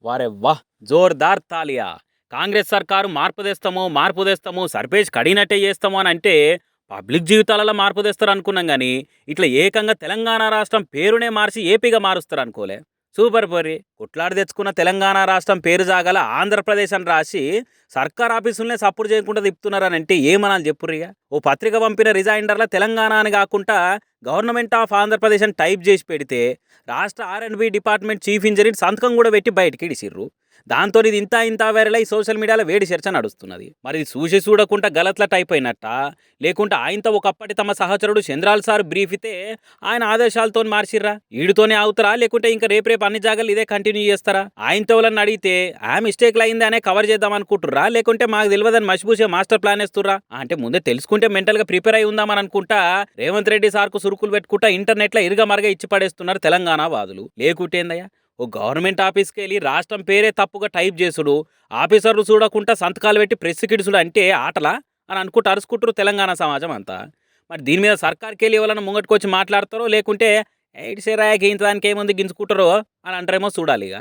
వారే వాహ్! జోర్దార్ తాలియా! కాంగ్రెస్ సర్కారు మార్పు తెస్తాము, మార్పు తెస్తాము, సర్పేజ్ కడిగినట్టే చేస్తాము అని అంటే, పబ్లిక్ జీవితాలలో మార్పు తెస్తారనుకున్నాం గానీ, ఇట్లా ఏకంగా తెలంగాణ రాష్ట్రం పేరునే మార్చి ఏపీగా మారుస్తారనుకోలే. సూపర్ పోరి. కొట్లాడి తెచ్చుకున్న తెలంగాణ రాష్ట్రం పేరు జాగాల ఆంధ్రప్రదేశ్ అని రాసి, సర్కార్ ఆఫీసులనే సప్పుడు చేయకుండా తిప్పుతున్నారనంటే ఏమనాలి చెప్పుర్రిగ? ఓ పత్రిక పంపిన రిజైండర్‌ల తెలంగాణ అని గాకుంటా, గవర్నమెంట్ ఆఫ్ ఆంధ్రప్రదేశ్ అని టైప్ చేసి పెడితే, రాష్ట్ర ఆర్&బి డిపార్ట్మెంట్ చీఫ్ ఇంజినీర్ సంతకం కూడా పెట్టి బయటికి ఇడిసిర్రు. దాంతో ఇది ఇంత ఇంత వైరల్ అయి సోషల్ మీడియాలో వేడి చర్చ నడుస్తున్నది. మరి ఇది చూసి చూడకుండా గలత్ల టైప్ అయినట్టా? లేకుంటే ఆయనతో ఒకప్పటి తమ సహచరుడు చంద్రాల్ సార్ బ్రీఫ్ ఇతే ఆయన ఆదేశాలతో మార్చిర్రా? ఈడితోనే ఆగుతారా? లేకుంటే ఇంకా రేపు రేపు అన్ని జాగాలు ఇదే కంటిన్యూ చేస్తారా? ఆయనతో ఎవరన్నా అడిగితే మిస్టేక్లు అయింది అనే కవర్ చేద్దాం అనుకుంటుర్రా? లేకుంటే మాకు తెలియదని మసిపూసే మాస్టర్ ప్లాన్ వేస్తుర్రా? అంటే ముందే తెలుసుకుంటే మెంటల్ గా ప్రిపేర్ అయి ఉందామని అనుకుంటా రేవంత్ రెడ్డి సార్కు సురుకులు పెట్టుకుంటా ఇంటర్నెట్ లో ఇరుగా మరగా ఇచ్చి పడేస్తున్నారు తెలంగాణ వాదులు. లేకుంటేందయ్యా, ఓ గవర్నమెంట్ ఆఫీస్కి వెళ్ళి రాష్ట్రం పేరే తప్పుగా టైప్ చేసుడు, ఆఫీసర్లు చూడకుండా సంతకాలు పెట్టి ప్రెస్ కిడుసుడు అంటే ఆటలా అని అనుకుంటూ అరుచుకుంటారు తెలంగాణ సమాజం అంతా. మరి దీని మీద సర్కార్కి వెళ్ళి ఎవరైనా ముంగట్టుకొచ్చి మాట్లాడతారో లేకుంటే ఎయిట్ సేరాయకి ఇంత దానికి ఏముంది గింజుకుంటారో అని అంటారేమో చూడాలి ఇక.